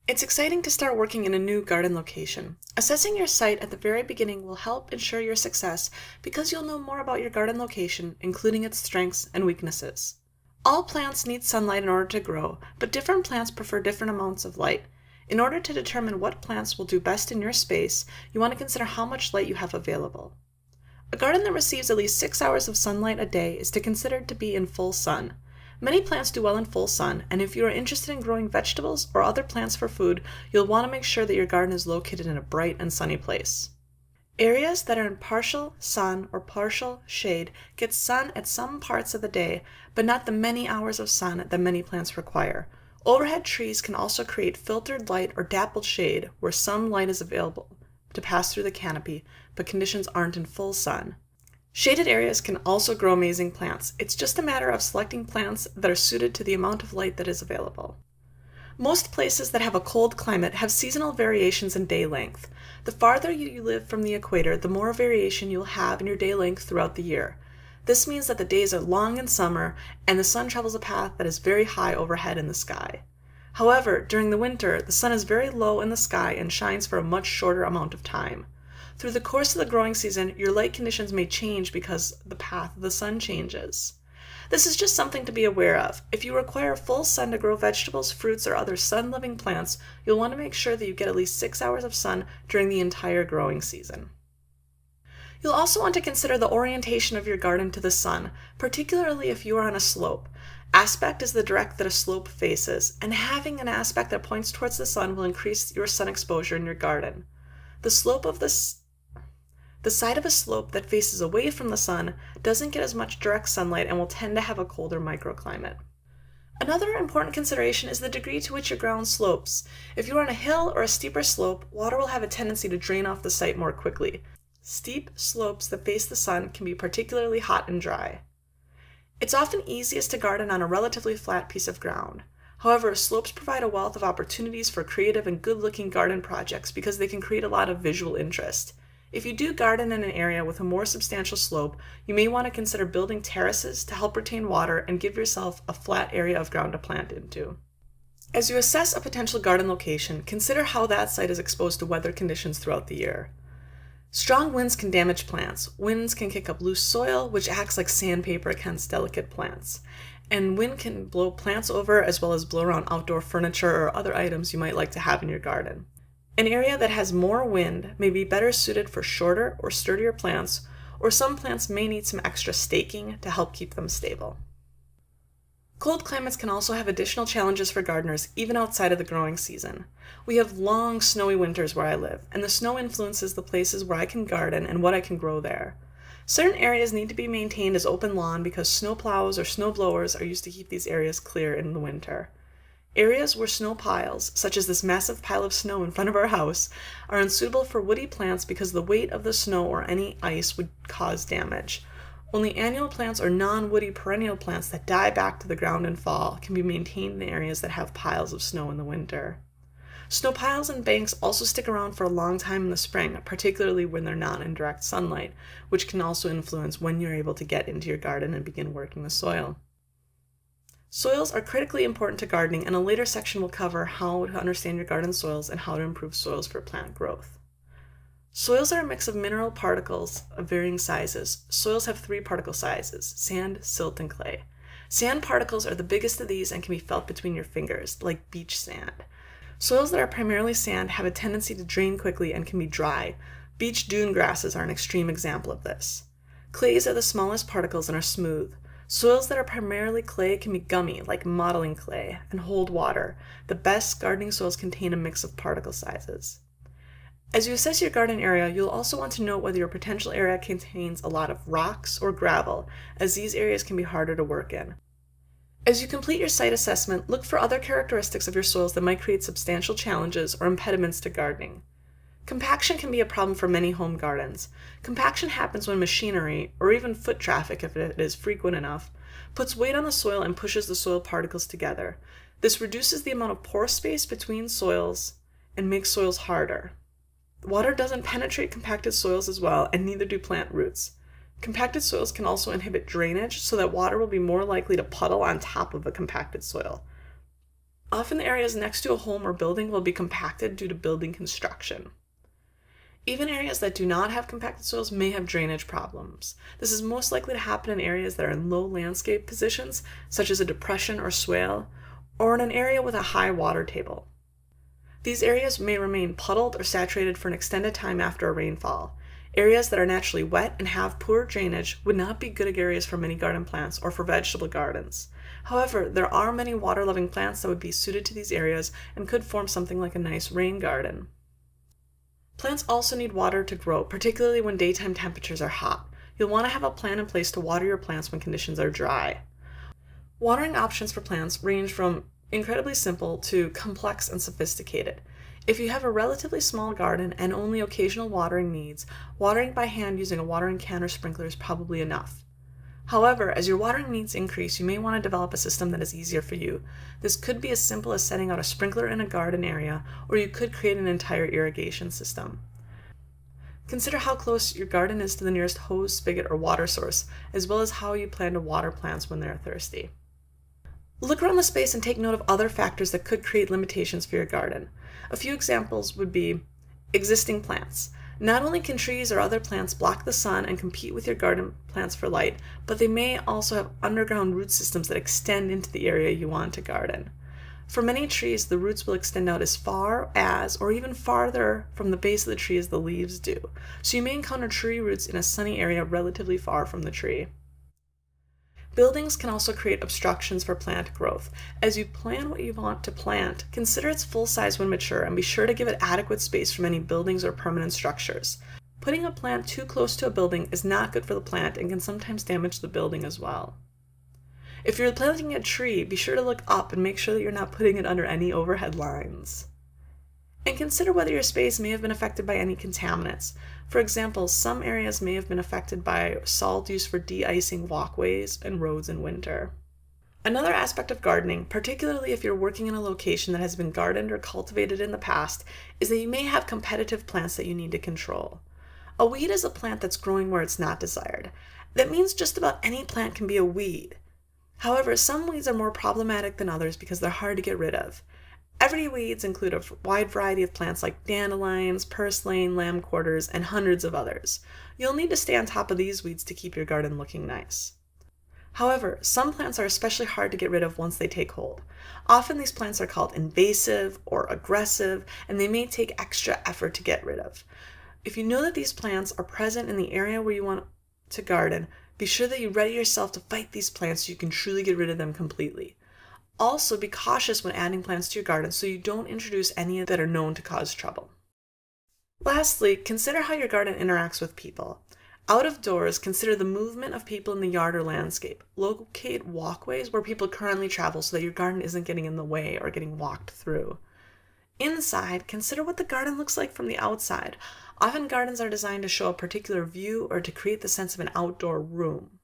It's exciting to start working in a new garden location. Assessing your site at the very beginning will help ensure your success because you'll know more about your garden location, including its strengths and weaknesses. All plants need sunlight in order to grow, but different plants prefer different amounts of light. In order to determine what plants will do best in your space, you want to consider how much light you have available. A garden that receives at least 6 hours of sunlight a day is considered to be in full sun. Many plants do well in full sun, and if you are interested in growing vegetables or other plants for food, you'll want to make sure that your garden is located in a bright and sunny place. Areas that are in partial sun or partial shade get sun at some parts of the day, but not the many hours of sun that many plants require. Overhead trees can also create filtered light or dappled shade where some light is available to pass through the canopy, but conditions aren't in full sun. Shaded areas can also grow amazing plants. It's just a matter of selecting plants that are suited to the amount of light that is available. Most places that have a cold climate have seasonal variations in day length. The farther you live from the equator, the more variation you'll have in your day length throughout the year. This means that the days are long in summer and the sun travels a path that is very high overhead in the sky. However, during the winter, the sun is very low in the sky and shines for a much shorter amount of time. Through the course of the growing season, your light conditions may change because the path of the sun changes. This is just something to be aware of. If you require full sun to grow vegetables, fruits, or other sun-loving plants, you'll want to make sure that you get at least 6 hours of sun during the entire growing season. You'll also want to consider the orientation of your garden to the sun, particularly if you are on a slope. Aspect is the direct that a slope faces, and having an aspect that points towards the sun will increase your sun exposure in your garden. The side of a slope that faces away from the sun doesn't get as much direct sunlight and will tend to have a colder microclimate. Another important consideration is the degree to which your ground slopes. If you're on a hill or a steeper slope, water will have a tendency to drain off the site more quickly. Steep slopes that face the sun can be particularly hot and dry. It's often easiest to garden on a relatively flat piece of ground. However, slopes provide a wealth of opportunities for creative and good-looking garden projects because they can create a lot of visual interest. If you do garden in an area with a more substantial slope, you may want to consider building terraces to help retain water and give yourself a flat area of ground to plant into. As you assess a potential garden location, consider how that site is exposed to weather conditions throughout the year. Strong winds can damage plants. Winds can kick up loose soil, which acts like sandpaper against delicate plants. And wind can blow plants over as well as blow around outdoor furniture or other items you might like to have in your garden. An area that has more wind may be better suited for shorter or sturdier plants, or some plants may need some extra staking to help keep them stable. Cold climates can also have additional challenges for gardeners even outside of the growing season. We have long, snowy winters where I live, and the snow influences the places where I can garden and what I can grow there. Certain areas need to be maintained as open lawn because snow plows or snow blowers are used to keep these areas clear in the winter. Areas where snow piles, such as this massive pile of snow in front of our house, are unsuitable for woody plants because the weight of the snow or any ice would cause damage. Only annual plants or non-woody perennial plants that die back to the ground in fall can be maintained in areas that have piles of snow in the winter. Snow piles and banks also stick around for a long time in the spring, particularly when they're not in direct sunlight, which can also influence when you're able to get into your garden and begin working the soil. Soils are critically important to gardening, and a later section will cover how to understand your garden soils and how to improve soils for plant growth. Soils are a mix of mineral particles of varying sizes. Soils have 3 particle sizes: sand, silt, and clay. Sand particles are the biggest of these and can be felt between your fingers, like beach sand. Soils that are primarily sand have a tendency to drain quickly and can be dry. Beach dune grasses are an extreme example of this. Clays are the smallest particles and are smooth. Soils that are primarily clay can be gummy, like modeling clay, and hold water. The best gardening soils contain a mix of particle sizes. As you assess your garden area, you'll also want to note whether your potential area contains a lot of rocks or gravel, as these areas can be harder to work in. As you complete your site assessment, look for other characteristics of your soils that might create substantial challenges or impediments to gardening. Compaction can be a problem for many home gardens. Compaction happens when machinery, or even foot traffic if it is frequent enough, puts weight on the soil and pushes the soil particles together. This reduces the amount of pore space between soils and makes soils harder. Water doesn't penetrate compacted soils as well, and neither do plant roots. Compacted soils can also inhibit drainage so that water will be more likely to puddle on top of a compacted soil. Often the areas next to a home or building will be compacted due to building construction. Even areas that do not have compacted soils may have drainage problems. This is most likely to happen in areas that are in low landscape positions, such as a depression or swale, or in an area with a high water table. These areas may remain puddled or saturated for an extended time after a rainfall. Areas that are naturally wet and have poor drainage would not be good areas for many garden plants or for vegetable gardens. However, there are many water-loving plants that would be suited to these areas and could form something like a nice rain garden. Plants also need water to grow, particularly when daytime temperatures are hot. You'll want to have a plan in place to water your plants when conditions are dry. Watering options for plants range from incredibly simple to complex and sophisticated. If you have a relatively small garden and only occasional watering needs, watering by hand using a watering can or sprinkler is probably enough. However, as your watering needs increase, you may want to develop a system that is easier for you. This could be as simple as setting out a sprinkler in a garden area, or you could create an entire irrigation system. Consider how close your garden is to the nearest hose, spigot, or water source, as well as how you plan to water plants when they're thirsty. Look around the space and take note of other factors that could create limitations for your garden. A few examples would be existing plants. Not only can trees or other plants block the sun and compete with your garden plants for light, but they may also have underground root systems that extend into the area you want to garden. For many trees, the roots will extend out as far as, or even farther from the base of the tree as the leaves do, so you may encounter tree roots in a sunny area relatively far from the tree. Buildings can also create obstructions for plant growth. As you plan what you want to plant, consider its full size when mature and be sure to give it adequate space from any buildings or permanent structures. Putting a plant too close to a building is not good for the plant and can sometimes damage the building as well. If you're planting a tree, be sure to look up and make sure that you're not putting it under any overhead lines. And consider whether your space may have been affected by any contaminants. For example, some areas may have been affected by salt used for de-icing walkways and roads in winter. Another aspect of gardening, particularly if you're working in a location that has been gardened or cultivated in the past, is that you may have competitive plants that you need to control. A weed is a plant that's growing where it's not desired. That means just about any plant can be a weed. However, some weeds are more problematic than others because they're hard to get rid of. Everyday weeds include a wide variety of plants like dandelions, purslane, lamb quarters, and hundreds of others. You'll need to stay on top of these weeds to keep your garden looking nice. However, some plants are especially hard to get rid of once they take hold. Often these plants are called invasive or aggressive, and they may take extra effort to get rid of. If you know that these plants are present in the area where you want to garden, be sure that you ready yourself to fight these plants so you can truly get rid of them completely. Also, be cautious when adding plants to your garden so you don't introduce any that are known to cause trouble. Lastly, consider how your garden interacts with people. Out of doors, consider the movement of people in the yard or landscape. Locate walkways where people currently travel so that your garden isn't getting in the way or getting walked through. Inside, consider what the garden looks like from the outside. Often gardens are designed to show a particular view or to create the sense of an outdoor room.